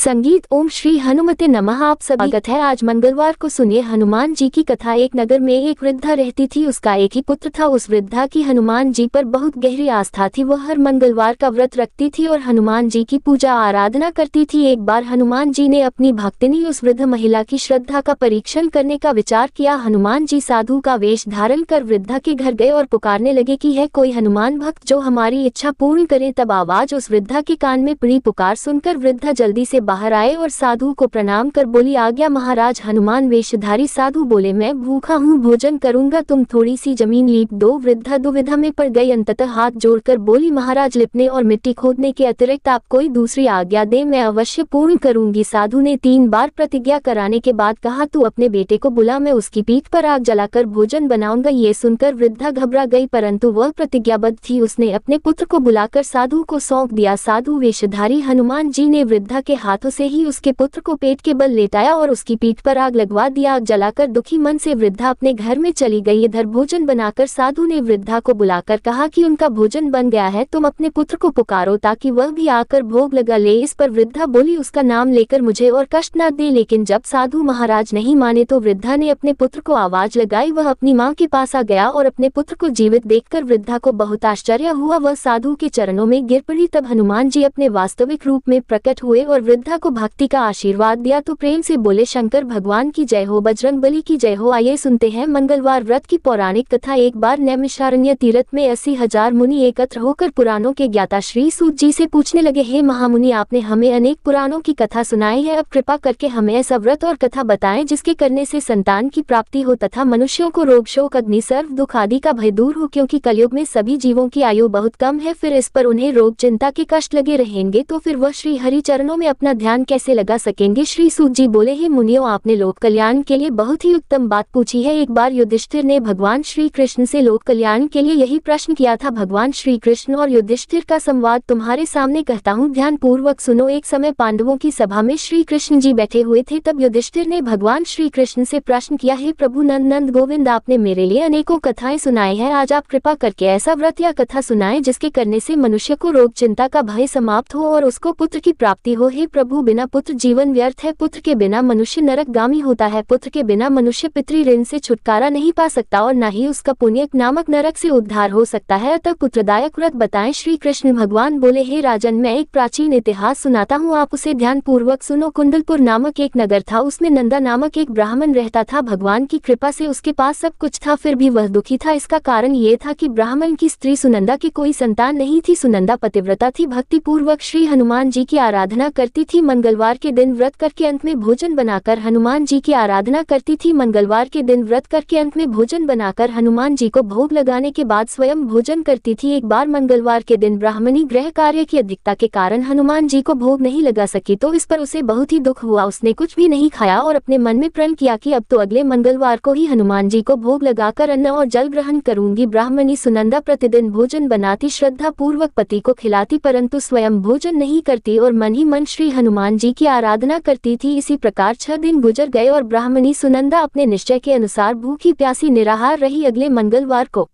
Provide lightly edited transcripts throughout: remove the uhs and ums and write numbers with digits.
संगीत। ओम श्री हनुमते नमः। आप सभी स्वागत है। आज मंगलवार को सुनिए हनुमान जी की कथा। एक नगर में एक वृद्धा रहती थी। उसका एक ही पुत्र था। उस वृद्धा की हनुमान जी पर बहुत गहरी आस्था थी। वह हर मंगलवार का व्रत रखती थी और हनुमान जी की पूजा आराधना करती थी। एक बार हनुमान जी ने अपनी भक्तिनी उस वृद्ध महिला की श्रद्धा का परीक्षण करने का विचार किया। हनुमान जी साधु का वेश धारण कर वृद्धा के घर गए और पुकारने लगे कि है कोई हनुमान भक्त जो हमारी इच्छा पूर्ण करे। तब आवाज उस वृद्धा के कान में पड़ी। पुकार सुनकर वृद्धा जल्दी से बाहर आए और साधु को प्रणाम कर बोली, आज्ञा महाराज। हनुमान वेशधारी साधु बोले, मैं भूखा हूँ, भोजन करूंगा, तुम थोड़ी सी जमीन लीप दो। वृद्धा दुविधा में पड़ गई। अंततः हाथ जोड़कर बोली, महाराज लिपने और मिट्टी खोदने के अतिरिक्त आप कोई दूसरी आज्ञा दे, मैं अवश्य पूर्ण करूंगी। साधु ने 3 बार प्रतिज्ञा कराने के बाद कहा, तू अपने बेटे को बुला, मैं उसकी पीठ पर आग जलाकर भोजन बनाऊंगा। ये सुनकर वृद्धा घबरा गई, परंतु वह प्रतिज्ञाबद्ध थी। उसने अपने पुत्र को बुलाकर साधु को सौंप दिया। साधु वेशधारी हनुमान जी ने वृद्धा के हाथों से ही उसके पुत्र को पेट के बल लेटाया और उसकी पीठ पर आग लगवा दिया। आग जलाकर दुखी मन से वृद्धा अपने घर में चली गई। इधर भोजन बनाकर साधु ने वृद्धा को बुलाकर कहा कि उनका भोजन बन गया है, तुम अपने पुत्र को पुकारो ताकि वह भी आकर भोग लगा ले। इस पर वृद्धा बोली, उसका नाम लेकर मुझे और कष्ट न दे। लेकिन जब साधु महाराज नहीं माने तो वृद्धा ने अपने पुत्र को आवाज लगाई। वह अपनी माँ के पास आ गया और अपने पुत्र को जीवित देखकर वृद्धा को बहुत आश्चर्य हुआ। वह साधु के चरणों में गिर पड़ी। तब हनुमान जी अपने वास्तविक रूप में प्रकट हुए और वृद्धा को भक्ति का आशीर्वाद दिया तो प्रेम से बोले, शंकर भगवान की जय हो, बजरंगबली की जय हो। आइए सुनते हैं मंगलवार व्रत की पौराणिक कथा। एक बार नैमिषारण्य तीर्थ में 80,000 मुनि एकत्र होकर पुराणों के ज्ञाता श्री सूत जी से पूछने लगे, हे महामुनि, आपने हमें अनेक पुराणों की कथा सुनाई है, अब कृपा करके हमें ऐसा व्रत और कथा बताएं जिसके करने से संतान की प्राप्ति हो तथा मनुष्यों को रोग शोक अग्नि सर्व दुख आदि का भय दूर हो। क्योंकि कलयुग में सभी जीवों की आयु बहुत कम है, फिर इस पर उन्हें रोग चिंता के कष्ट लगे रहेंगे तो फिर वह श्री हरि चरणों में अपना ध्यान कैसे लगा सकेंगे। श्री सूत जी बोले, हे मुनियों, आपने लोक कल्याण के लिए बहुत ही उत्तम बात पूछी है। एक बार युधिष्ठिर ने भगवान श्री कृष्ण से लोक कल्याण के लिए यही प्रश्न किया था। भगवान श्री कृष्ण और युधिष्ठिर का संवाद तुम्हारे सामने कहता हूँ, ध्यान पूर्वक सुनो। एक समय पांडवों की सभा में श्री कृष्ण जी बैठे हुए थे। तब युधिष्ठिर ने भगवान श्री कृष्ण से प्रश्न किया, हे प्रभु नंद गोविंद, आपने मेरे लिए अनेकों कथाएं सुनाई है, आज आप कृपा करके ऐसा व्रत या कथा सुनाएं जिसके करने से मनुष्य को रोग चिंता का भय समाप्त हो और उसको पुत्र की प्राप्ति हो। हे प्रभु, बिना पुत्र जीवन व्यर्थ है, पुत्र के बिना मनुष्य नरकगामी होता है, पुत्र के बिना मनुष्य पितृ ऋण से छुटकारा नहीं पा सकता और न ही उसका पुण्य नामक नरक से उद्धार हो सकता है, अतः पुत्रदायक व्रत बताएं। श्री कृष्ण भगवान बोले, हे राजन, मैं एक प्राचीन इतिहास सुनाता हूँ, आप उसे ध्यान पूर्वक सुनो। कुंडलपुर नामक एक नगर था, उसमें नंदा नामक एक ब्राह्मण रहता था। भगवान की कृपा से उसके पास सब कुछ था, फिर भी वह दुखी था। इसका कारण ये था कि ब्राह्मण की स्त्री सुनंदा की कोई संतान नहीं थी। सुनंदा पतिव्रता थी, भक्ति पूर्वक श्री हनुमान जी की आराधना करती थी। मंगलवार के दिन व्रत करके अंत में भोजन बनाकर हनुमान जी की आराधना करती थी। मंगलवार के दिन व्रत करके अंत में भोजन बनाकर हनुमान जी को भोग लगाने के बाद स्वयं भोजन करती थी। एक बार मंगलवार के दिन ब्राह्मणी गृह कार्य की अधिकता के कारण हनुमान जी को भोग नहीं लगा सकी तो इस पर उसे बहुत ही दुख हुआ। उसने कुछ भी नहीं खाया और अपने मन में प्रण किया कि अब तो अगले मंगलवार को ही हनुमान जी को भोग लगाकर अन्न और जल ग्रहण करूंगी। ब्राह्मणी सुनंदा प्रतिदिन भोजन बनाती, श्रद्धा पूर्वक पति को खिलाती, परंतु स्वयं भोजन नहीं करती और मन ही मन श्री हनुमान जी की आराधना करती थी। इसी प्रकार 6 दिन गुजर गए और ब्राह्मणी सुनंदा अपने निश्चय के अनुसार भूखी प्यासी निराहार रही। अगले मंगलवार को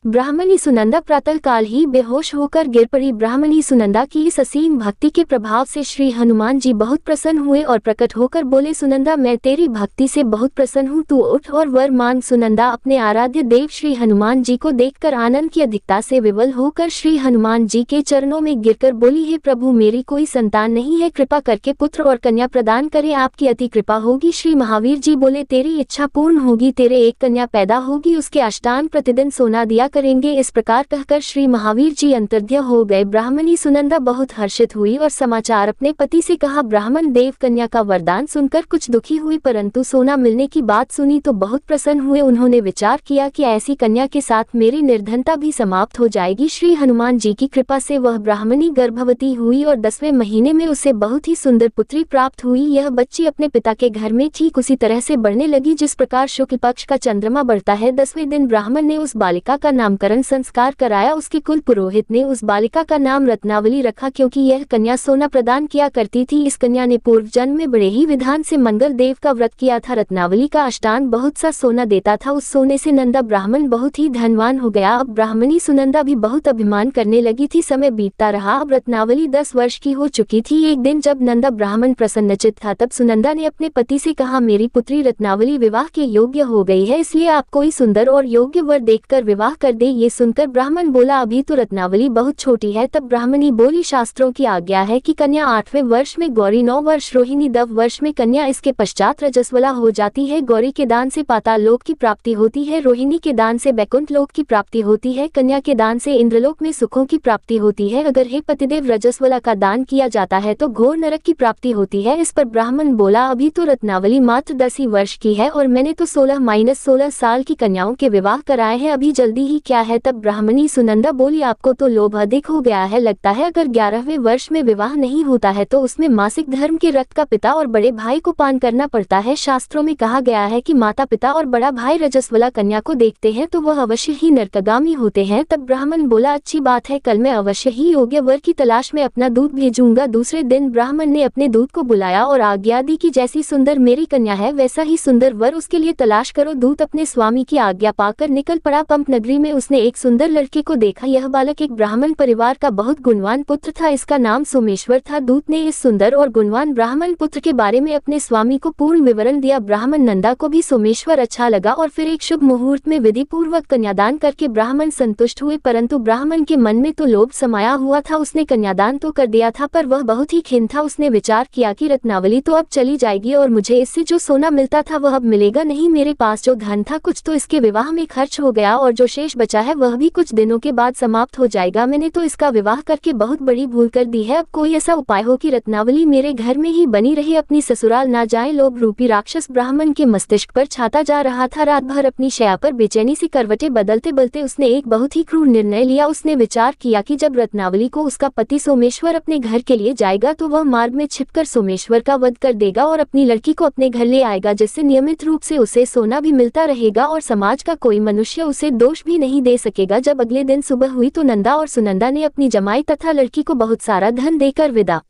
ब्राह्मणी सुनंदा प्रातः काल ही बेहोश होकर गिर पड़ी। ब्राह्मणी सुनंदा की इस असीम भक्ति के प्रभाव से श्री हनुमान जी बहुत प्रसन्न हुए और प्रकट होकर बोले, सुनंदा, मैं तेरी भक्ति से बहुत प्रसन्न हूँ, तू उठ और वर मांग। सुनंदा अपने आराध्य देव श्री हनुमान जी को देखकर आनंद की अधिकता से विवल होकर श्री हनुमान जी के चरणों में गिरकर बोली, हे प्रभु, मेरी कोई संतान नहीं है, कृपा करके पुत्र और कन्या प्रदान करें, आपकी अति कृपा होगी। श्री महावीर जी बोले, तेरी इच्छा पूर्ण होगी, तेरे एक कन्या पैदा होगी, उसके अष्टांग प्रतिदिन सोना दिया करेंगे। इस प्रकार कहकर श्री महावीर जी अंतर्ध्य हो गए। ब्राह्मणी सुनंदा बहुत हर्षित हुई और समाचार अपने पति से कहा। ब्राह्मण देव कन्या का वरदान सुनकर कुछ दुखी हुई, परंतु सोना मिलने की बात सुनी तो बहुत प्रसन्न हुए। उन्होंने विचार किया कि ऐसी कन्या के साथ मेरी निर्धनता भी समाप्त हो जाएगी। श्री हनुमान जी की कृपा से वह ब्राह्मणी गर्भवती हुई और 10वें महीने में उसे बहुत ही सुंदर पुत्री प्राप्त हुई। यह बच्ची अपने पिता के घर में ठीक उसी तरह से बढ़ने लगी जिस प्रकार शुक्ल पक्ष का चंद्रमा बढ़ता है। 10वें दिन ब्राह्मण ने उस बालिका का नाम नामकरण संस्कार कराया। उसके कुल पुरोहित ने उस बालिका का नाम रत्नावली रखा, क्योंकि यह कन्या सोना प्रदान किया करती थी। इस कन्या ने पूर्व जन्म में बड़े ही विधान से मंगल देव का व्रत किया था। रत्नावली का अष्टांग बहुत सा सोना देता था। उस सोने से नंदा ब्राह्मण बहुत ही धनवान हो गया। अब ब्राह्मणी सुनंदा भी बहुत अभिमान करने लगी थी। समय बीतता रहा। अब रत्नावली 10 वर्ष की हो चुकी थी। एक दिन जब नंदा ब्राह्मण प्रसन्नचित्त था, तब सुनंदा ने अपने पति से कहा, मेरी पुत्री रत्नावली विवाह के योग्य हो गई है, इसलिए आप कोई सुंदर और योग्य वर देखकर विवाह कर दे। ये सुनकर ब्राह्मण बोला, अभी तो रत्नावली बहुत छोटी है। तब ब्राह्मणी बोली, शास्त्रों की आज्ञा है कि कन्या 8वें वर्ष में गौरी, 9 वर्ष रोहिणी, 10 वर्ष में कन्या, इसके पश्चात रजस्वला हो जाती है। गौरी के दान से पाताल लोक की प्राप्ति होती है, रोहिणी के दान से बैकुंठ लोक की प्राप्ति होती है, कन्या के दान से इंद्रलोक में सुखों की प्राप्ति होती है। अगर हे पतिदेव रजस्वला का दान किया जाता है तो घोर नरक की प्राप्ति होती है। इस पर ब्राह्मण बोला, अभी तो रत्नावली मात्र 10 ही वर्ष की है और मैंने तो 16-16 साल की कन्याओं के विवाह कराए हैं, अभी जल्दी ही क्या है। तब ब्राह्मणी सुनंदा बोली, आपको तो लोभ अधिक हो गया है लगता है। अगर 11वें वर्ष में विवाह नहीं होता है तो उसमें मासिक धर्म के रक्त का पिता और बड़े भाई को पान करना पड़ता है। शास्त्रों में कहा गया है कि माता पिता और बड़ा भाई रजस्वला कन्या को देखते हैं तो वह अवश्य ही नरकगामी होते हैं। तब ब्राह्मण बोला, अच्छी बात है, कल मैं अवश्य ही योग्य वर की तलाश में अपना दूत भेजूंगा। दूसरे दिन ब्राह्मण ने अपने दूत को बुलाया और आज्ञा दी कि जैसी सुंदर मेरी कन्या है वैसा ही सुंदर वर उसके लिए तलाश करो। दूत अपने स्वामी की आज्ञा पाकर निकल पड़ा। पंप नगरी में उसने एक सुंदर लड़के को देखा। यह बालक एक ब्राह्मण परिवार का बहुत गुणवान पुत्र था। इसका नाम सोमेश्वर था। दूत ने इस सुंदर और गुणवान ब्राह्मण पुत्र के बारे में अपने स्वामी को पूर्ण विवरण दिया। ब्राह्मण नंदा को भी सोमेश्वर अच्छा लगा और फिर एक शुभ मुहूर्त में विधि पूर्वक कन्यादान करके ब्राह्मण संतुष्ट हुए, परंतु ब्राह्मण के मन में तो लोभ समाया हुआ था। उसने कन्यादान तो कर दिया था पर वह बहुत ही खिन्न था। उसने विचार किया कि रत्नावली तो अब चली जाएगी और मुझे इससे जो सोना मिलता था वह अब मिलेगा नहीं। मेरे पास जो धन था कुछ तो इसके विवाह में खर्च हो गया और जो शेष बचा है वह भी कुछ दिनों के बाद समाप्त हो जाएगा। मैंने तो इसका विवाह करके बहुत बड़ी भूल कर दी है। अब कोई ऐसा उपाय हो कि रत्नावली मेरे घर में ही बनी रहे, अपनी ससुराल ना जाए। लोभ रूपी राक्षस ब्राह्मण के मस्तिष्क पर छाता जा रहा था। रात भर अपनी शैया पर बेचैनी से करवटें बदलते बदलते उसने एक बहुत ही क्रूर निर्णय लिया। उसने विचार किया कि जब रत्नावली को उसका पति सोमेश्वर अपने घर के लिए जाएगा तो वह मार्ग में छिपकर सोमेश्वर का वध कर देगा और अपनी लड़की को अपने घर ले आएगा, जिससे नियमित रूप से उसे सोना भी मिलता रहेगा और समाज का कोई मनुष्य उसे दोष भी नहीं दे सकेगा। जब अगले दिन सुबह हुई तो नंदा और सुनंदा ने अपनी जमाई तथा लड़की को बहुत सारा धन देकर विदा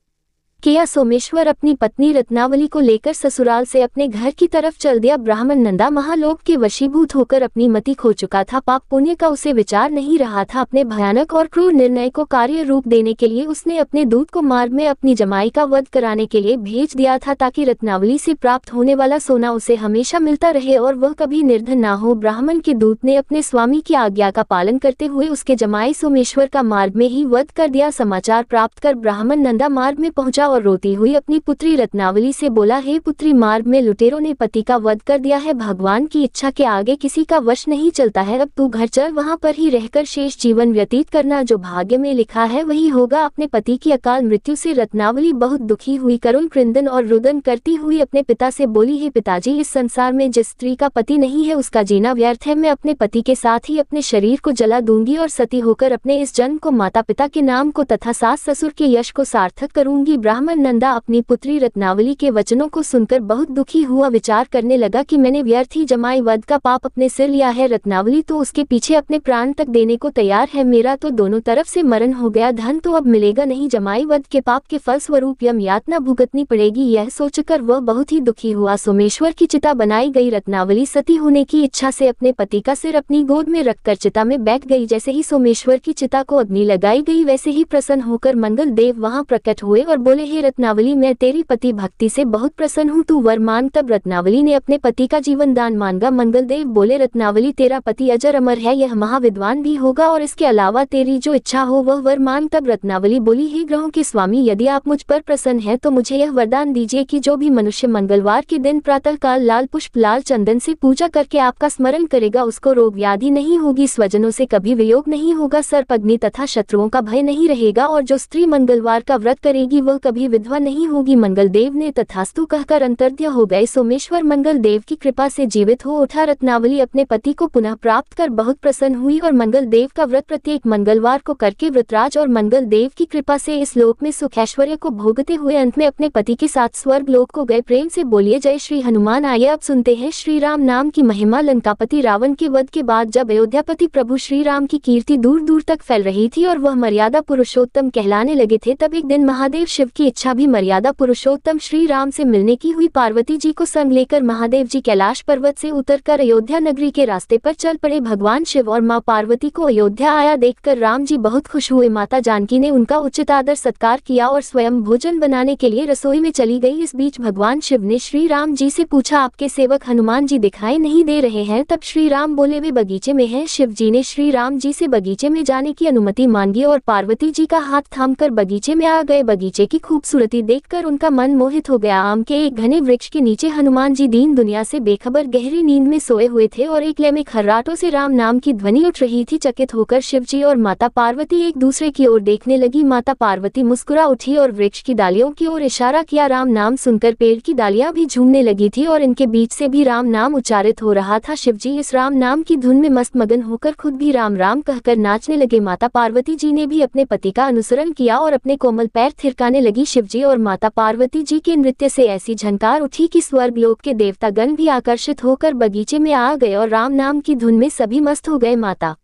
किया। सोमेश्वर अपनी पत्नी रत्नावली को लेकर ससुराल से अपने घर की तरफ चल दिया। ब्राह्मण नंदा महालोभ के वशीभूत होकर अपनी मति खो चुका था। पाप पुण्य का उसे विचार नहीं रहा था। अपने भयानक और क्रूर निर्णय को कार्य रूप देने के लिए उसने अपने दूत को मार्ग में अपनी जमाई का वध कराने के लिए भेज दिया था, ताकि रत्नावली से प्राप्त होने वाला सोना उसे हमेशा मिलता रहे और वह कभी निर्धन ना हो। ब्राह्मण के दूत ने अपने स्वामी की आज्ञा का पालन करते हुए उसके जमाई सोमेश्वर का मार्ग में ही वध कर दिया। समाचार प्राप्त कर ब्राह्मण नंदा मार्ग में पहुंचा और रोती हुई अपनी पुत्री रत्नावली से बोला, हे पुत्री, मार्ग में लुटेरों ने पति का वध कर दिया है। भगवान की इच्छा के आगे किसी का वश नहीं चलता है। अब तू घर चल, वहां पर ही रहकर शेष जीवन व्यतीत करना। जो भाग्य में लिखा है वही होगा। अपने पति की अकाल मृत्यु से रत्नावली बहुत दुखी हुई। करुण क्रंदन और रुदन करती हुई अपने पिता से बोली, हे पिताजी, इस संसार में जिस स्त्री का पति नहीं है उसका जीना व्यर्थ है। मैं अपने पति के साथ ही अपने शरीर को जला दूंगी और सती होकर अपने इस जन्म को माता पिता के नाम को तथा सास ससुर के यश को सार्थक करूंगी। ब्राह्मण नंदा अपनी पुत्री रत्नावली के वचनों को सुनकर बहुत दुखी हुआ। विचार करने लगा कि मैंने व्यर्थ ही जमाई वध का पाप अपने सिर लिया है। रत्नावली तो उसके पीछे अपने प्राण तक देने को तैयार है। मेरा तो दोनों तरफ से मरण हो गया। धन तो अब मिलेगा नहीं। जमाई वध के पाप के फल स्वरूप यम यातना भुगतनी पड़ेगी। यह सोचकर वह बहुत ही दुखी हुआ। सोमेश्वर की चिता बनाई गई। रत्नावली सती होने की इच्छा से अपने पति का सिर अपनी गोद में रखकर चिता में बैठ गई। जैसे ही सोमेश्वर की चिता को अग्नि लगाई गई वैसे ही प्रसन्न होकर मंगल देव वहां प्रकट हुए और बोले, हे रत्नावली, मैं तेरी पति भक्ति से बहुत प्रसन्न हूँ, तू वर मांग। तब रत्नावली ने अपने पति का जीवन दान मांगा। मंगल देव बोले, रत्नावली, तेरा पति अजर अमर है, यह महाविद्वान भी होगा और इसके अलावा तेरी जो इच्छा हो वह वर मांग। तब रत्नावली बोली, हे ग्रहों के स्वामी, यदि आप मुझ पर प्रसन्न हैं तो मुझे यह वरदान दीजिए कि जो भी मनुष्य मंगलवार के दिन प्रातःकाल लाल पुष्प लाल चंदन से पूजा करके आपका स्मरण करेगा उसको रोग व्याधि नहीं होगी, स्वजनों से कभी वियोग नहीं होगा, सर्प अग्नि तथा शत्रुओं का भय नहीं रहेगा और जो स्त्री मंगलवार का व्रत करेगी वह कभी कभी विधवा नहीं होगी। मंगल देव ने तथास्तु कहकर अंतर्ध्य हो गए। सोमेश्वर मंगल देव की कृपा से जीवित हो उठा। रत्नावली अपने पति को पुनः प्राप्त कर बहुत प्रसन्न हुई और मंगल देव का व्रत प्रत्येक मंगलवार को करके व्रतराज और मंगल देव की कृपा से इस लोक में सुख ऐश्वर्य को भोगते हुए अंत में अपने पति के साथ स्वर्ग लोक को गए। प्रेम से बोलिए जय श्री हनुमान। आइए अब सुनते हैं श्री राम नाम की महिमा। लंकापति रावण के वध के बाद जब अयोध्यापति प्रभु श्री राम की कीर्ति दूर दूर तक फैल रही थी और वह मर्यादा पुरुषोत्तम कहलाने लगे थे, तब एक दिन महादेव शिव की इच्छा भी मर्यादा पुरुषोत्तम श्री राम से मिलने की हुई। पार्वती जी को संग लेकर महादेव जी कैलाश पर्वत से उतरकर अयोध्या नगरी के रास्ते पर चल पड़े। भगवान शिव और मां पार्वती को अयोध्या आया देखकर राम जी बहुत खुश हुए। माता जानकी ने उनका उचित आदर सत्कार किया और स्वयं भोजन बनाने के लिए रसोई में चली गई। इस बीच भगवान शिव ने श्री राम जी से पूछा, आपके सेवक हनुमान जी दिखाई नहीं दे रहे हैं? तब श्री राम बोले, वे बगीचे में हैं। शिव जी ने श्री राम जी से बगीचे में जाने की अनुमति मांगी और पार्वती जी का हाथ थामकर बगीचे में आ गए। बगीचे की खूबसूरती देखकर उनका मन मोहित हो गया। आम के एक घने वृक्ष के नीचे हनुमान जी दीन दुनिया से बेखबर गहरी नींद में सोए हुए थे और एक लय में खर्राटों से राम नाम की ध्वनि उठ रही थी। चकित होकर शिव जी और माता पार्वती एक दूसरे की ओर देखने लगी। माता पार्वती मुस्कुरा उठी और वृक्ष की डालियों की ओर इशारा किया। राम नाम सुनकर पेड़ की डालियां भी झूमने लगी थी और इनके बीच से भी राम नाम उच्चारित हो रहा था। शिव जी इस राम नाम की धुन में मस्त मगन होकर खुद भी राम राम कहकर नाचने लगे। माता पार्वती जी ने भी अपने पति का अनुसरण किया और अपने कोमल पैर थिरकाने लगी। शिव जी और माता पार्वती जी के नृत्य से ऐसी झनकार उठी कि स्वर्ग लोक के देवतागण भी आकर्षित होकर बगीचे में आ गए और राम नाम की धुन में सभी मस्त हो गए। माता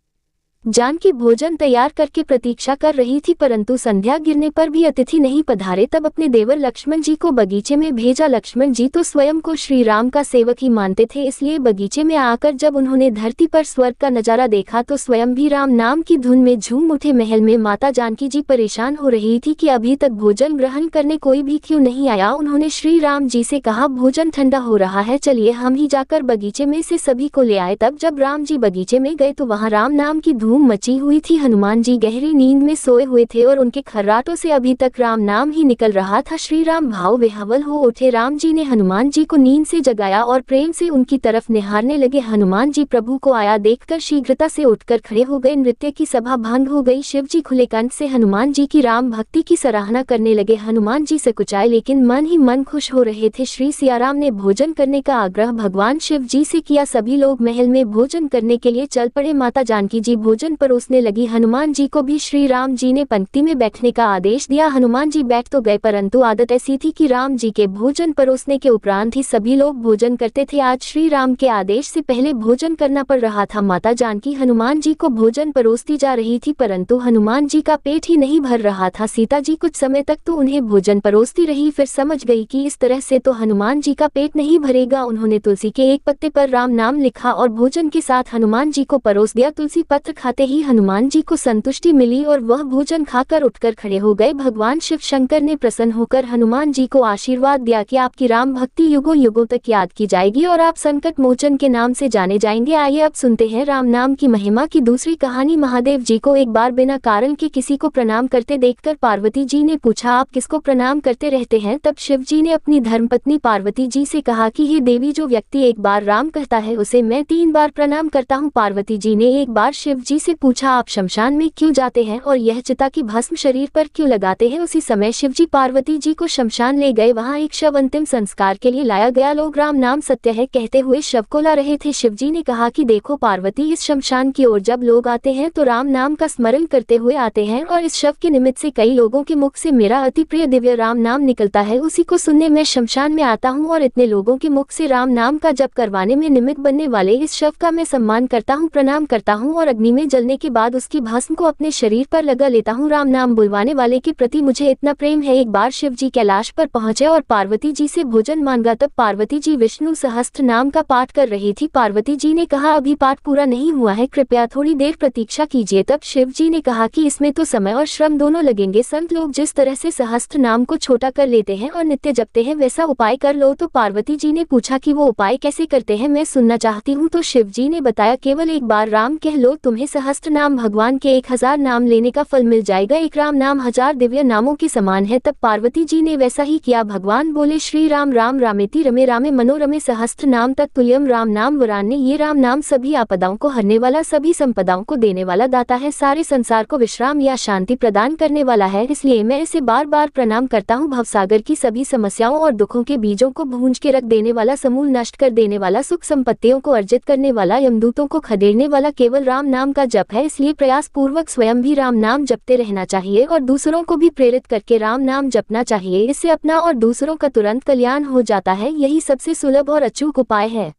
जानकी भोजन तैयार करके प्रतीक्षा कर रही थी, परंतु संध्या गिरने पर भी अतिथि नहीं पधारे। तब अपने देवर लक्ष्मण जी को बगीचे में भेजा। लक्ष्मण जी तो स्वयं को श्री राम का सेवक ही मानते थे, इसलिए बगीचे में आकर जब उन्होंने धरती पर स्वर्ग का नजारा देखा तो स्वयं भी राम नाम की धुन में झूम उठे। महल में माता जानकी जी परेशान हो रही थी कि अभी तक भोजन ग्रहण करने कोई भी क्यों नहीं आया। उन्होंने श्री राम जी से कहा, भोजन ठंडा हो रहा है, चलिए हम ही जाकर बगीचे में से सभी को ले आए। तब जब राम जी बगीचे में गए तो वहाँ राम नाम की धूम मची हुई थी। हनुमान जी गहरी नींद में सोए हुए थे और उनके खर्राटों से अभी तक राम नाम ही निकल रहा था। श्री राम भाव विह्वल हो उठे। राम जी ने हनुमान जी को नींद से जगाया और प्रेम से उनकी तरफ निहारने लगे। हनुमान जी प्रभु को आया देखकर शीघ्रता से उठकर खड़े हो गए। नृत्य की सभा भंग हो गई। शिव जी खुले कंठ से हनुमान जी की राम भक्ति की सराहना करने लगे। हनुमान जी सकुचाए लेकिन मन ही मन खुश हो रहे थे। श्री सियाराम ने भोजन करने का आग्रह भगवान शिव जी से किया। सभी लोग महल में भोजन करने के लिए चल पड़े। माता जानकी जी भोजन परोसने लगी। हनुमान जी को भी श्री राम जी ने पंक्ति में बैठने का आदेश दिया। हनुमान जी बैठ तो गए, परंतु आदत ऐसी थी कि राम जी के भोजन परोसने के उपरांत ही सभी लोग भोजन करते थे। आज श्री राम के आदेश से पहले भोजन करना पड़ रहा था। माता जानकी हनुमान जी को भोजन परोसती जा रही थी, परंतु हनुमान जी का पेट ही नहीं भर रहा था। सीता जी कुछ समय तक तो उन्हें भोजन परोसती रही, फिर समझ गई कि इस तरह से तो हनुमान जी का पेट नहीं भरेगा। उन्होंने तुलसी के एक पत्ते पर राम नाम लिखा और भोजन के साथ हनुमान जी को परोस दिया। तुलसी पत्र खाते ही हनुमान जी को संतुष्टि मिली और वह भोजन खाकर उठकर खड़े हो गए। भगवान शिव शंकर ने प्रसन्न होकर हनुमान जी को आशीर्वाद दिया कि आपकी राम भक्ति युगों युगों तक याद की जाएगी और आप संकट मोचन के नाम से जाने जाएंगे। आइए अब सुनते हैं राम नाम की महिमा की दूसरी कहानी। महादेव जी को एक बार बिना कारण के किसी को प्रणाम करते देखकर पार्वती जी ने पूछा, आप किसको प्रणाम करते रहते हैं? तब शिव जी ने अपनी धर्मपत्नी पार्वती जी से कहा कि हे देवी, जो व्यक्ति एक बार राम कहता है उसे मैं 3 बार प्रणाम करता हूँ। पार्वती जी ने एक बार शिव जी से पूछा, आप शमशान में क्यों जाते हैं और यह चिता की भस्म शरीर पर क्यों लगाते हैं? उसी समय शिव जी पार्वती जी को शमशान ले गए। वहाँ एक शव अंतिम संस्कार के लिए लाया गया। लोग राम नाम सत्य है कहते हुए शव को ला रहे थे। शिव जी ने कहा कि देखो पार्वती, इस शमशान की ओर जब लोग आते हैं तो राम नाम का स्मरण करते हुए आते हैं और इस शव के निमित्त से कई लोगों के मुख से मेरा अति प्रिय दिव्य राम नाम निकलता है। उसी को सुनने मैं शमशान में आता हूँ और इतने लोगों के मुख से राम नाम का जप करवाने में निमित्त बनने वाले इस शव का मैं सम्मान करता हूँ, प्रणाम करता हूँ और अग्नि में जलने के बाद उसकी भस्म को अपने शरीर पर लगा लेता हूँ। राम नाम बुलवाने वाले के प्रति मुझे इतना प्रेम है। एक बार शिव जी कैलाश पर पहुंचे और पार्वती जी से भोजन मांगा। तब पार्वती जी विष्णु सहस्त्र नाम का पाठ कर रही थी। पार्वती जी ने कहा, अभी पाठ पूरा नहीं हुआ है, कृपया थोड़ी देर प्रतीक्षा कीजिए। तब शिव जी ने कहा कि इसमें तो समय और श्रम दोनों लगेंगे। संत लोग जिस तरह से सहस्त्र नाम को छोटा कर लेते हैं और नित्य जपते हैं, वैसा उपाय कर लो। तो पार्वती जी ने पूछा कि वो उपाय कैसे करते हैं, मैं सुनना चाहती हूँ। तो शिव जी ने बताया, केवल एक बार राम कह लो, तुम्हें सहस्त्र नाम भगवान के 1000 नाम लेने का फल मिल जाएगा। एक राम नाम 1000 दिव्य नामों के समान है। तब पार्वती जी ने वैसा ही किया। भगवान बोले, श्री राम राम रामेति रमे रामे मनोरमे सहस्त्र नाम तत्तुल्यम राम नाम वरान्य। ये राम नाम सभी आपदाओं को हरने वाला, सभी संपदाओं को देने वाला दाता है, सारे संसार को विश्राम या शांति प्रदान करने वाला है। इसलिए मैं इसे बार बार प्रणाम करता हूँ। भवसागर की सभी समस्याओं और दुखों के बीजों को भूंज के रख देने वाला, समूल नष्ट कर देने वाला, सुख संपत्तियों को अर्जित करने वाला, यमदूतों को खदेड़ने वाला केवल राम नाम का जप है। इसलिए प्रयास पूर्वक स्वयं भी राम नाम जपते रहना चाहिए और दूसरों को भी प्रेरित करके राम नाम जपना चाहिए। इससे अपना और दूसरों का तुरंत कल्याण हो जाता है। यही सबसे सुलभ और अचूक उपाय है।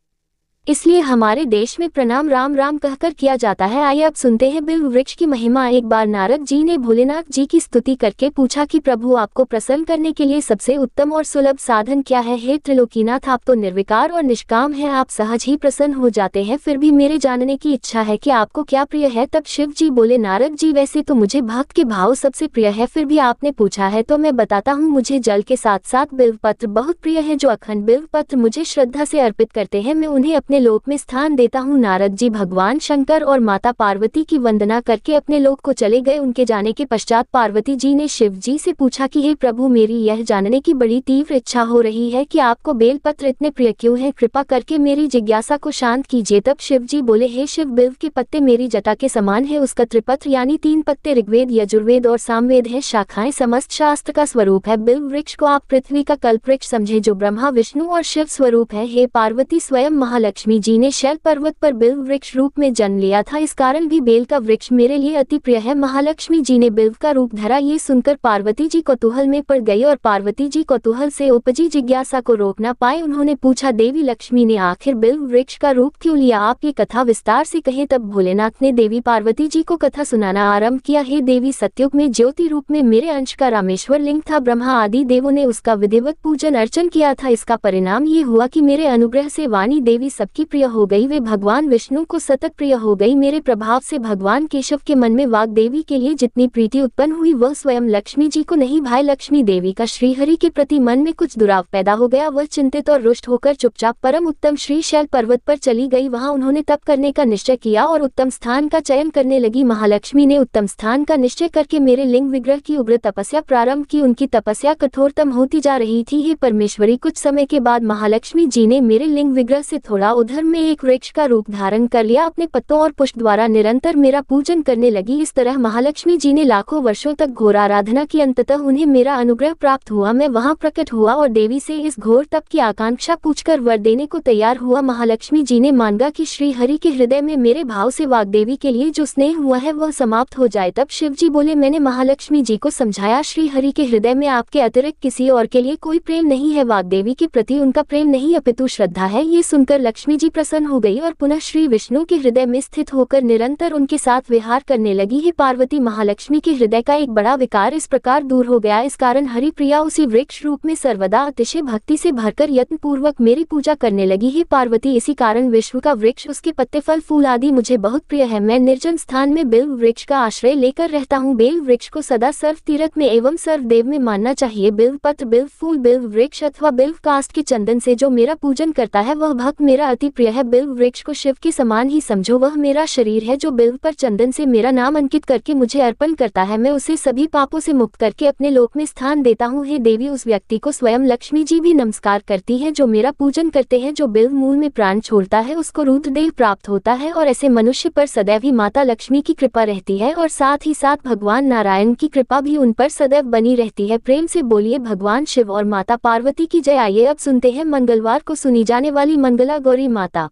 इसलिए हमारे देश में प्रणाम राम राम कहकर किया जाता है। आइए अब सुनते हैं बिल्व वृक्ष की महिमा। एक बार नारद जी ने भोलेनाथ जी की स्तुति करके पूछा कि प्रभु, आपको प्रसन्न करने के लिए सबसे उत्तम और सुलभ साधन क्या है? हे त्रिलोकीनाथ, आप तो निर्विकार और निष्काम हैं, आप सहज ही प्रसन्न हो जाते हैं। फिर भी मेरे जानने की इच्छा है कि आपको क्या प्रिय है। तब शिव जी बोले, नारद जी, वैसे तो मुझे भक्त के भाव सबसे प्रिय है, फिर भी आपने पूछा है तो मैं बताता हूँ। मुझे जल के साथ साथ बिल्व पत्र बहुत प्रिय है। जो अखंड बिल्व पत्र मुझे श्रद्धा से अर्पित करते हैं, मैं उन्हें अपने लोक में स्थान देता हूँ। नारद जी भगवान शंकर और माता पार्वती की वंदना करके अपने लोक को चले गए। उनके जाने के पश्चात पार्वती जी ने शिव जी से पूछा कि हे प्रभु, मेरी यह जानने की बड़ी तीव्र इच्छा हो रही है कि आपको बेलपत्र इतने प्रिय क्यों है, कृपा करके मेरी जिज्ञासा को शांत कीजिए। तब शिव जी बोले, हे शिव, बिल्व के पत्ते मेरी जटा के समान है। उसका त्रिपत्र यानी 3 पत्ते ऋग्वेद, यजुर्वेद और सामवेद है। शाखाएं समस्त शास्त्र का स्वरूप है। बिल्व वृक्ष को आप पृथ्वी का कल्पवृक्ष समझे, जो ब्रह्मा विष्णु और शिव स्वरूप है। हे पार्वती, स्वयं महालक्ष्मी जी ने शैल पर्वत पर बिल्व वृक्ष रूप में जन्म लिया था। इस कारण भी बेल का वृक्ष मेरे लिए अति प्रिय है। महालक्ष्मी जी ने बिल्व का रूप धरा। ये सुनकर पार्वती जी कौतूहल में पड़ गई और पार्वती जी कौतूहल से उपजी जिज्ञासा को रोक न पाए। उन्होंने पूछा, देवी लक्ष्मी ने आखिर बिल्व वृक्ष का रूप क्यों लिया? आप ये कथा विस्तार से कहें। तब भोलेनाथ ने देवी पार्वती जी को कथा सुनाना आरंभ किया। हे देवी, सत्युग में ज्योति रूप में मेरे अंश का रामेश्वर लिंग था। ब्रह्मा आदि देवों ने उसका विधिवत पूजन अर्चन किया था। इसका परिणाम ये हुआ कि मेरे अनुग्रह से वाणी देवी सबकी प्रिय हो गई। वे भगवान विष्णु को सतत प्रिय हो गई। मेरे प्रभाव से भगवान केशव के मन में वाग देवी के लिए जितनी प्रीति उत्पन्न हुई, वह स्वयं लक्ष्मी जी को नहीं भाई लक्ष्मी देवी का श्रीहरि के प्रति मन में कुछ दुराव पैदा हो गया। वह चिंतित और रुष्ट होकर चुपचाप परम उत्तम श्री शैल पर्वत पर चली गई। वहां उन्होंने तप करने का निश्चय किया और उत्तम स्थान का चयन करने लगी। महालक्ष्मी ने उत्तम स्थान का निश्चय करके मेरे लिंग विग्रह की उग्र तपस्या प्रारंभ की। उनकी तपस्या कठोरतम होती जा रही थी। हे परमेश्वरी, कुछ समय के बाद महालक्ष्मी जी ने मेरे लिंग विग्रह से थोड़ा उधर में एक वृक्ष का रूप धारण कर लिया। अपने पत्तों और पुष्प द्वारा निरंतर मेरा पूजन करने लगी। इस तरह महालक्ष्मी जी ने लाखों वर्षों तक घोर आराधना की। अंततः उन्हें मेरा अनुग्रह प्राप्त हुआ। मैं वहां प्रकट हुआ और देवी से इस घोर तप की आकांक्षा पूछकर वर देने को तैयार हुआ। महालक्ष्मी जी ने मांगा कि श्री हरि के हृदय में मेरे भाव से वाग्देवी के लिए जो स्नेह हुआ है वह समाप्त हो जाए। तब शिव जी बोले, मैंने महालक्ष्मी जी को समझाया, श्री हरि के हृदय में आपके अतिरिक्त किसी और के लिए कोई प्रेम नहीं है। वाग्देवी के प्रति उनका प्रेम नहीं अपितु श्रद्धा है। ये सुनकर लक्ष्मी जी प्रसन्न हो गई और पुनः श्री विष्णु के हृदय में स्थित होकर निरंतर उनके साथ विहार करने लगी। हे पार्वती, महालक्ष्मी के हृदय का एक बड़ा विकार इस प्रकार दूर हो गया। इस कारण हरि प्रिया उसी वृक्ष रूप में सर्वदा अतिशय भक्ति से भरकर यत्न पूर्वक मेरी पूजा करने लगी। हे पार्वती, इसी कारण विश्व का वृक्ष, उसके पत्ते, फल, फूल आदि मुझे बहुत प्रिय है। मैं निर्जन स्थान में बेल वृक्ष का आश्रय लेकर रहता हूँ। बेल वृक्ष को सदा सर्व तीर्थ में एवं सर्व देव में मानना चाहिए। बिल्व पत्र, बिल्व फूल, बिल्व वृक्ष अथवा बिल्व काष्ठ के चंदन से जो मेरा पूजन करता है वह भक्त मेरा अति प्रिय है। बिल्व वृक्ष को शिव के समान ही समझो। वह मेरा शरीर है। जो बिल्व पर चंदन से मेरा नाम अंकित करके मुझे अर्पण करता है, मैं उसे सभी पापों से मुक्त करके अपने लोक में स्थान देता हूँ। हे देवी, उस व्यक्ति को स्वयं लक्ष्मी जी भी नमस्कार करती है जो मेरा पूजन करते हैं। जो बिल्व मूल में प्राण छोड़ता है उसको रुद्रदेव प्राप्त होता है और ऐसे मनुष्य पर सदैव ही माता लक्ष्मी की कृपा रहती है और साथ ही साथ भगवान नारायण की कृपा भी उन पर सदैव बनी रहती है। प्रेम से बोलिए भगवान शिव और माता पार्वती की जय। आइए अब सुनते हैं मंगलवार को सुनी जाने वाली मंगला गौरी माता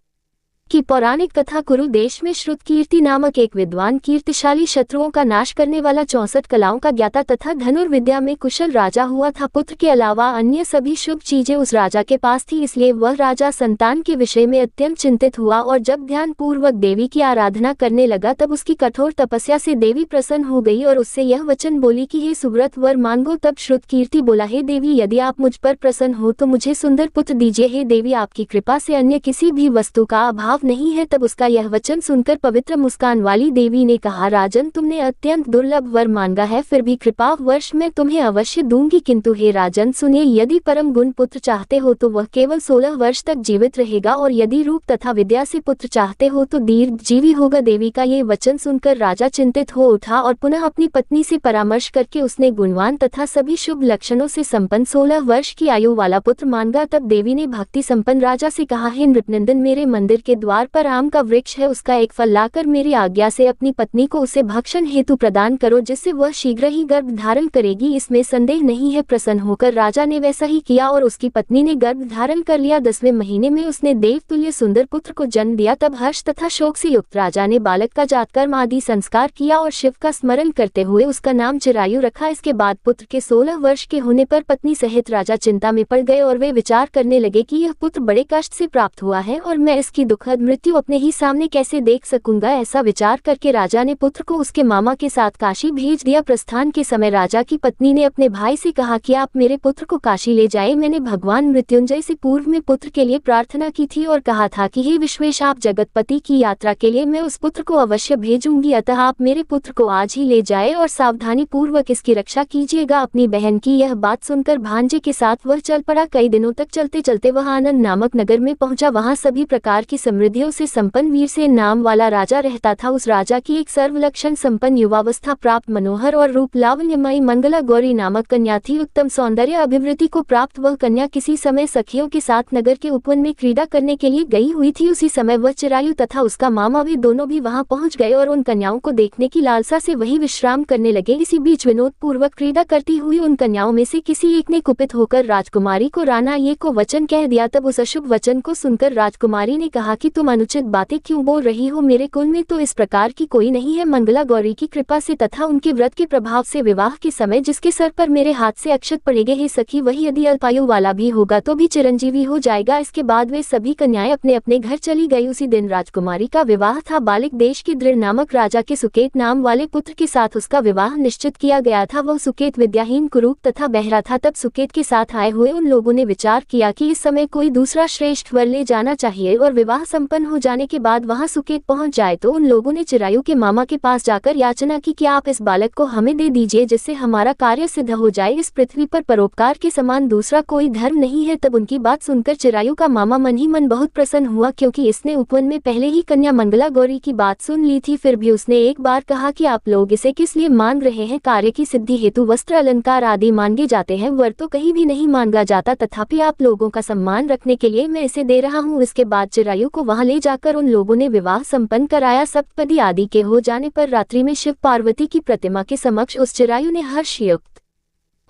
की पौराणिक कथा। कुरु देश में श्रुत कीर्ति नामक एक विद्वान, कीर्तिशाली, शत्रुओं का नाश करने वाला, 64 कलाओं का ज्ञाता तथा धनुर्विद्या में कुशल राजा हुआ था। पुत्र के अलावा अन्य सभी शुभ चीजें उस राजा के पास थी, इसलिए वह राजा संतान के विषय में अत्यंत चिंतित हुआ और जब ध्यान पूर्वक देवी की आराधना करने लगा तब उसकी कठोर तपस्या से देवी प्रसन्न हो गई और उससे यह वचन बोली कि हे सुव्रत, वर मांगो। तब श्रुत कीर्ति बोला, हे देवी, यदि आप मुझ पर प्रसन्न हो तो मुझे सुंदर पुत्र दीजिए। हे देवी, आपकी कृपा से अन्य किसी भी वस्तु का अभाव नहीं है। तब उसका यह वचन सुनकर पवित्र मुस्कान वाली देवी ने कहा, राजन, तुमने अत्यंत दुर्लभ वर मांगा है, फिर भी कृपा वर्ष मैं तुम्हें अवश्य दूंगी। किंतु हे राजन सुनिए, यदि परम गुण पुत्र चाहते हो तो वह केवल 16 वर्ष तक जीवित रहेगा, और यदि रूप तथा विद्या से पुत्र चाहते हो तो दीर्घजीवी होगा। देवी का ये वचन सुनकर राजा चिंतित हो उठा और पुनः अपनी पत्नी से परामर्श करके उसने गुणवान तथा सभी शुभ लक्षणों से संपन्न 16 वर्ष की आयु वाला पुत्र मांगा। तब देवी ने भक्ति संपन्न राजा से कहा, हे नृपनंदन, मेरे मंदिर के द्वार पर आम का वृक्ष है, उसका एक फल लाकर मेरी आज्ञा से अपनी पत्नी को उसे भक्षण हेतु प्रदान करो, जिससे वह शीघ्र ही गर्भ धारण करेगी, इसमें संदेह नहीं है। प्रसन्न होकर राजा ने वैसा ही किया और उसकी पत्नी ने गर्भ धारण कर लिया। 10वें महीने में उसने देवतुल्य सुंदर पुत्र को जन्म दिया। तब हर्ष तथा शोक से युक्त राजा ने बालक का जातकर्म आदि संस्कार किया और शिव का स्मरण करते हुए उसका नाम चिरायु रखा। इसके बाद पुत्र के 16 वर्ष के होने पर पत्नी सहित राजा चिंता में पड़ गए और वे विचार करने लगे कि यह पुत्र बड़े कष्ट से प्राप्त हुआ है और मैं इसकी दुखद मृत्यु अपने ही सामने कैसे देख सकूंगा। ऐसा विचार करके राजा ने पुत्र को उसके मामा के साथ काशी भेज दिया। प्रस्थान के समय राजा की पत्नी ने अपने भाई से कहा कि आप मेरे पुत्र को काशी ले जाए। मैंने भगवान मृत्युंजय से पूर्व में पुत्र के लिए प्रार्थना की थी और कहा था कि हे विश्वेश, आप जगतपति की यात्रा के लिए मैं उस पुत्र को अवश्य भेजूंगी, अतः आप मेरे पुत्र को आज ही ले जाए और सावधानी पूर्वक इसकी रक्षा कीजिएगा। अपनी बहन की यह बात सुनकर भांजे के साथ वह चल पड़ा। कई दिनों तक चलते चलते वह आनंद नामक नगर में पहुंचा। वहां सभी प्रकार की समृद्धियों से संपन्न वीरसेन नाम वाला राजा रहता था। उस राजा की एक सर्वलक्षण संपन्न युवावस्था प्राप्त मनोहर और रूप लावण्यमयी मंगला गौरी नामक कन्या थी। उत्तम सौंदर्य अभिवृद्धि को प्राप्त वह कन्या किसी समय सखियों के साथ नगर के उपवन में क्रीड़ा करने के लिए गई हुई थी। उसी समय वह चिरायु तथा उसका मामा वे दोनों भी वहां पहुंच गए और उन कन्याओं को देखने की लालसा से वही विश्राम करने लगे। इसी बीच विनोद पूर्वक क्रीड़ा करती हुई उन कन्याओं में से किसी एक ने कुपित होकर राजकुमारी को राना ये को वचन कह दिया। तब उस अशुभ वचन को सुनकर राजकुमारी ने कहा कि तुम अनुचित बातें क्यों बोल रही हो, मेरे कुल में तो इस प्रकार की कोई नहीं है। मंगला गौरी की कृपा से तथा उनके व्रत के प्रभाव से विवाह के समय जिसके सर पर मेरे हाथ से अक्षत पड़ेंगे, हे सखी, वही यदि अल्पायु वाला भी होगा तो भी चिरंजीवी हो जाएगा। इसके बाद वे सभी कन्याएं अपने अपने घर चली गई। उसी दिन राजकुमारी का विवाह था। बालिक देश के दृढ़ नामक राजा के सुकेत नाम वाले पुत्र के साथ उसका विवाह निश्चित किया गया था। वह सुकेत विद्याहीन, कुरूप तथा बहरा था। तब सुकेत के साथ आए हुए उन लोगों ने विचार किया कि इस समय कोई दूसरा श्रेष्ठ वर ले जाना चाहिए और विवाह संपन्न हो जाने के बाद वहां सुकेत पहुंच जाए। तो उन लोगों ने चिरायु के मामा के पास जाकर याचना की कि आप इस बालक को हमें दे दीजिए, जिससे हमारा कार्य सिद्ध हो जाए। इस पृथ्वी पर परोपकार के समान दूसरा कोई धर्म नहीं है। तब उनकी बात सुनकर चिरायु का मामा मन ही मन बहुत प्रसन्न हुआ, क्योंकि इसने उपवन में पहले ही कन्या मंगला गौरी की बात सुन ली थी। फिर भी उसने एक बार कहा कि आप लोग इसे किस लिए मांग रहे हैं? कार्य की सिद्धि हेतु वस्त्र अलंकार आदि मांगे जाते हैं, वर तो कहीं भी नहीं मांगा जाता। तथापि आप लोगों का सम्मान रखने के लिए मैं इसे दे रहा हूँ। इसके बाद चिरायु को वहां ले जाकर उन लोगों ने विवाह संपन्न कराया। सप्तपदी आदि के हो जाने पर रात्रि में शिव पार्वती की प्रतिमा के समक्ष उस चिरायु ने हर्षयुक्त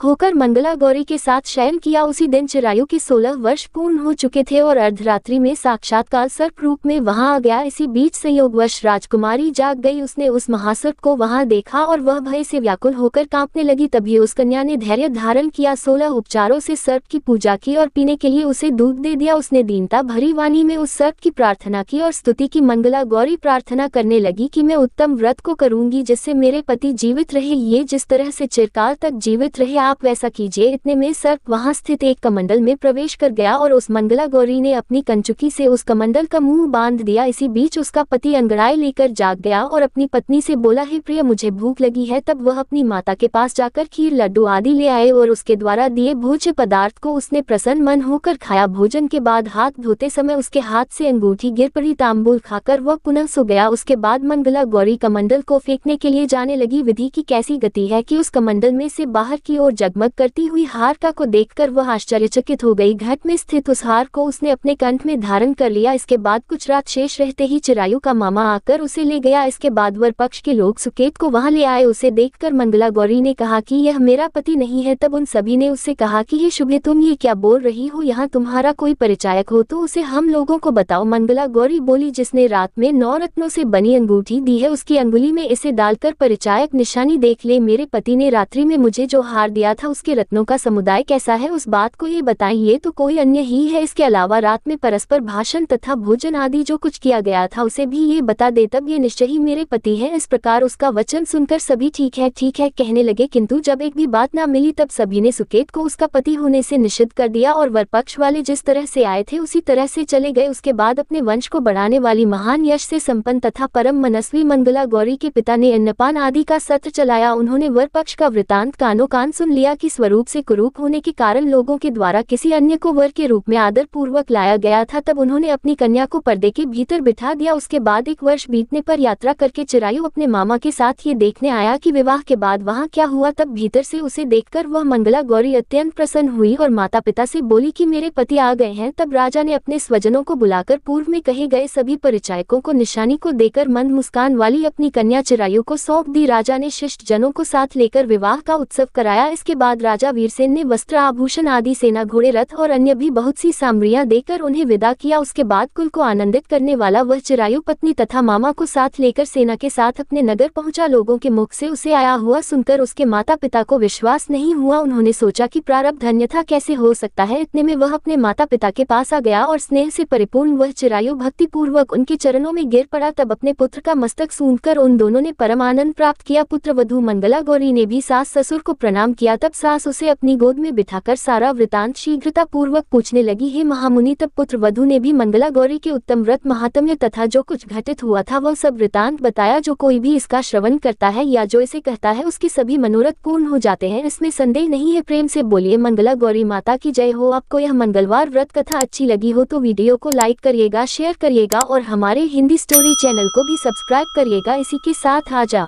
होकर मंगला गौरी के साथ शयन किया। उसी दिन चिरायु के 16 वर्ष पूर्ण हो चुके थे और अर्धरात्रि में साक्षात्कार सर्प रूप में वहां आ गया। इसी बीच संयोगवश राजकुमारी जाग गई। उसने उस महासर्प को वहां देखा और वह भय से व्याकुल होकर कांपने लगी। तभी उस कन्या ने धैर्य धारण किया, 16 उपचारों से सर्प की पूजा की और पीने के लिए उसे दूध दे दिया। उसने दीनता भरी वाणी में उस सर्प की प्रार्थना की और स्तुति की। मंगला गौरी प्रार्थना करने लगी कि मैं उत्तम व्रत को करूंगी जिससे मेरे पति जीवित रहे, ये जिस तरह से चिरकाल तक जीवित रहे आप वैसा कीजिए। इतने में सर्प वहां स्थित एक कमंडल में प्रवेश कर गया और उस मंगला गौरी ने अपनी कंचुकी से उस कमंडल का मुंह बांध दिया। इसी बीच उसका पति अंगड़ाई लेकर जाग गया और अपनी पत्नी से बोला, हे प्रिय, मुझे भूख लगी है। तब वह अपनी माता के पास जाकर खीर लड्डू आदि ले आए और उसके द्वारा दिए भोज्य पदार्थ को उसने प्रसन्न मन होकर खाया। भोजन के बाद हाथ धोते समय उसके हाथ से अंगूठी गिर पड़ी। तांबूल खाकर वह पुनः सो गया। उसके बाद मंगला गौरी कमंडल को फेंकने के लिए जाने लगी। विधि की कैसी गति है कि उस कमंडल में से बाहर की ओर जगमग करती हुई हार को देखकर वह आश्चर्यचकित हो गई। घट में स्थित उस हार को उसने अपने कंठ में धारण कर लिया। इसके बाद कुछ रात शेष रहते ही चिरायु का मामा आकर उसे ले गया। इसके बाद वर पक्ष के लोग सुकेत को वहां ले आए। उसे देखकर मंगला गौरी ने कहा कि यह मेरा पति नहीं है। तब उन सभी ने उससे कहा कि हे शुभे, तुम ये क्या बोल रही हो? यहाँ तुम्हारा कोई परिचायक हो तो उसे हम लोगों को बताओ। मंगला गौरी बोली, जिसने रात में 9 रत्नों से बनी अंगूठी दी है उसकी अंगुली में इसे डालकर परिचायक निशानी देख ले। मेरे पति ने रात्रि में मुझे जो हार दिया दिया था उसके रत्नों का समुदाय कैसा है उस बात को ये बताएं। ये तो कोई अन्य ही है। इसके अलावा रात में परस्पर भाषण तथा भोजन आदि जो कुछ किया गया था उसे भी ये बता दे, तब ये निश्चय ही मेरे पति है। इस प्रकार उसका वचन सुनकर सभी ठीक है कहने लगे, किंतु जब एक भी बात ना मिली तब सभी ने सुकेत को उसका पति होने से निषिद्ध कर दिया और वर पक्ष वाले जिस तरह से आए थे उसी तरह से चले गए। उसके बाद अपने वंश को बढ़ाने वाली महान यश से संपन्न तथा परम मनस्वी मंगला गौरी के पिता ने अन्नपान आदि का सत्र चलाया। उन्होंने वर पक्ष का वृतांत कानो कान सुन लिया कि स्वरूप से कुरूप होने के कारण लोगों के द्वारा किसी अन्य को वर के रूप में आदर पूर्वक लाया गया था। तब उन्होंने अपनी कन्या को पर्दे के भीतर बिठा दिया। उसके बाद 1 वर्ष बीतने पर यात्रा करके चिरायु अपने मामा के साथ ये देखने आया कि विवाह के बाद वहाँ क्या हुआ। तब भीतर से उसे देखकर वह मंगला गौरी अत्यंत प्रसन्न हुई और माता पिता से बोली कि मेरे पति आ गए हैं। तब राजा ने अपने स्वजनों को बुलाकर पूर्व में कहे गए सभी परिचायकों को निशानी को देकर मंद मुस्कान वाली अपनी कन्या चिरायु को सौंप दी। राजा ने शिष्ट जनों को साथ लेकर विवाह का उत्सव कराया। इसके बाद राजा वीरसेन ने वस्त्र आभूषण आदि सेना घोड़े रथ और अन्य भी बहुत सी सामग्रियां देकर उन्हें विदा किया। उसके बाद कुल को आनंदित करने वाला वह चिरायु पत्नी तथा मामा को साथ लेकर सेना के साथ अपने नगर पहुंचा। लोगों के मुख से उसे आया हुआ सुनकर उसके माता पिता को विश्वास नहीं हुआ। उन्होंने सोचा कि प्रारब्ध अन्यथा कैसे हो सकता है। इतने में वह अपने माता पिता के पास आ गया और स्नेह से परिपूर्ण वह चिरायु भक्ति पूर्वक उनके चरणों में गिर पड़ा। तब अपने पुत्र का मस्तक सूंघकर उन दोनों ने परम आनंद प्राप्त किया। पुत्र वधू मंगला गौरी ने भी सास ससुर को प्रणाम किया। तब सास उसे अपनी गोद में बिठाकर सारा वृतांत शीघ्रता पूर्वक पूछने लगी, हे महामुनि। तब पुत्र वधू ने भी मंगला गौरी के उत्तम व्रत महात्म्य तथा जो कुछ घटित हुआ था वह सब वृतांत बताया। जो कोई भी इसका श्रवण करता है या जो इसे कहता है उसके सभी मनोरथ पूर्ण हो जाते हैं, इसमें संदेह नहीं है। प्रेम से बोलिए मंगला गौरी माता की जय हो। आपको यह मंगलवार व्रत कथा अच्छी लगी हो तो वीडियो को लाइक करिएगा, शेयर करिएगा और हमारे हिंदी स्टोरी चैनल को भी सब्सक्राइब करिएगा। इसी के साथ आजा।